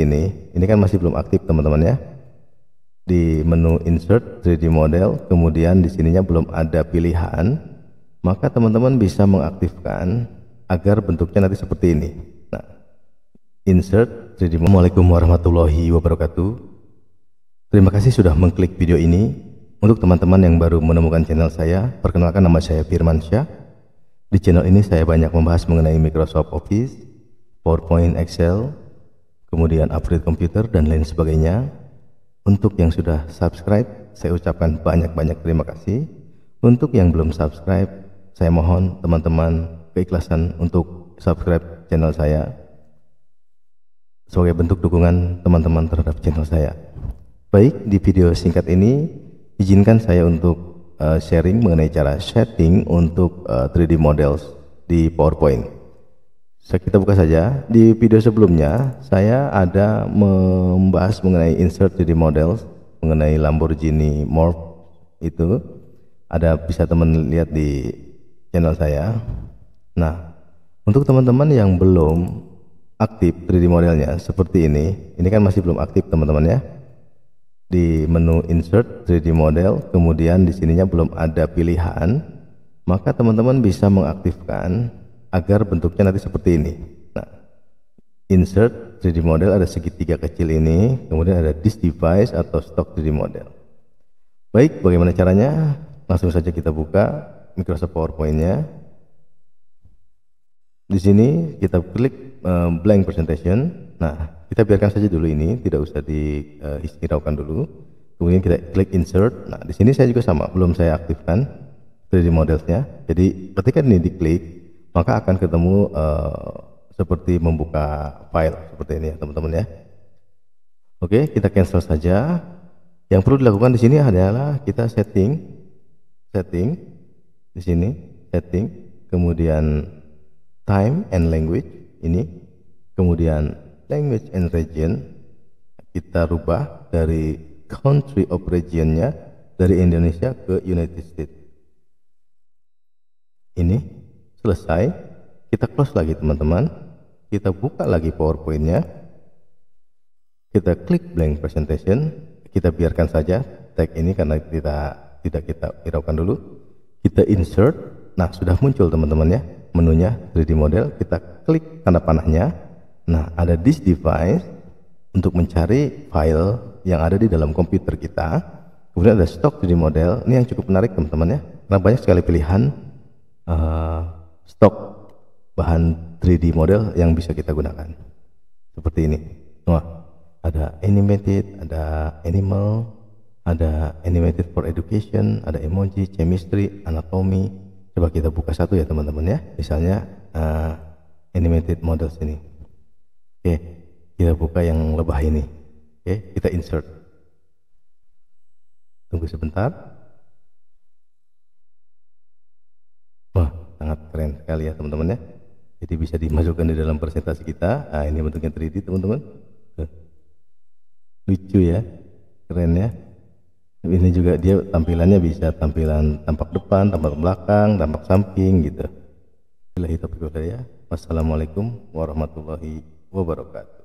ini kan masih belum aktif teman-teman ya. Di menu insert 3D model, kemudian di sininya belum ada pilihan, maka teman-teman bisa mengaktifkan agar bentuknya nanti seperti ini. Nah, insert 3D. Assalamualaikum warahmatullahi wabarakatuh. Terima kasih sudah mengklik video ini. Untuk teman-teman yang baru menemukan channel saya, perkenalkan nama saya Firmansyah. Di channel ini saya banyak membahas mengenai Microsoft Office, PowerPoint, Excel, kemudian upgrade komputer dan lain sebagainya. Untuk yang sudah subscribe, saya ucapkan banyak-banyak terima kasih. Untuk yang belum subscribe, saya mohon teman-teman keikhlasan untuk subscribe channel saya sebagai bentuk dukungan teman-teman terhadap channel saya. Baik, di video singkat ini izinkan saya untuk sharing mengenai cara setting untuk 3D models di PowerPoint. Kita buka saja. Di video sebelumnya saya ada membahas mengenai insert 3D models, mengenai Lamborghini Morph itu. Ada, bisa teman lihat di channel saya. Nah, untuk teman-teman yang belum aktif 3D modelnya seperti ini kan masih belum aktif teman-teman ya. Di menu insert 3D model, kemudian di sininya belum ada pilihan, maka teman-teman bisa mengaktifkan agar bentuknya nanti seperti ini. Nah, insert 3D model ada segitiga kecil ini, kemudian ada this device atau stock 3D model. Baik, bagaimana caranya? Langsung saja kita buka Microsoft PowerPoint-nya. Di sini kita klik blank presentation. Nah, kita biarkan saja dulu ini, tidak usah dihiraukan dulu. Kemudian kita klik insert. Nah, di sini saya juga sama, belum saya aktifkan 3D modelsnya. Jadi ketika ini diklik, maka akan ketemu seperti membuka file seperti ini ya teman-teman ya. Oke, kita cancel saja. Yang perlu dilakukan di sini adalah kita setting di sini, setting, kemudian time and language ini, kemudian language and region kita rubah dari country of region-nya dari Indonesia ke United States. Ini selesai, kita close lagi teman-teman, kita buka lagi PowerPoint-nya, kita klik blank presentation, kita biarkan saja tag ini karena tidak kita hiraukan dulu, kita insert. Nah, sudah muncul teman-teman ya menunya 3D model, kita klik tanda panahnya. Nah, ada this device untuk mencari file yang ada di dalam komputer kita, kemudian ada stock 3D model. Ini yang cukup menarik teman-teman ya, karena banyak sekali pilihan stok bahan 3D model yang bisa kita gunakan seperti ini. Wah, ada animated, ada animal, ada animated for education, ada emoji, chemistry, anatomy. Coba kita buka satu ya teman-teman ya, misalnya animated models ini. Oke, kita buka yang lebah ini. Oke, kita insert. Tunggu sebentar. Wah, sangat keren sekali ya teman-teman ya. Jadi bisa dimasukkan di dalam presentasi kita. Nah, ini bentuknya 3D teman-teman. Lucu ya, keren ya. Ini juga dia tampilannya bisa tampilan tampak depan, tampak belakang, tampak samping gitu. Wassalamualaikum warahmatullahi wabarakatuh.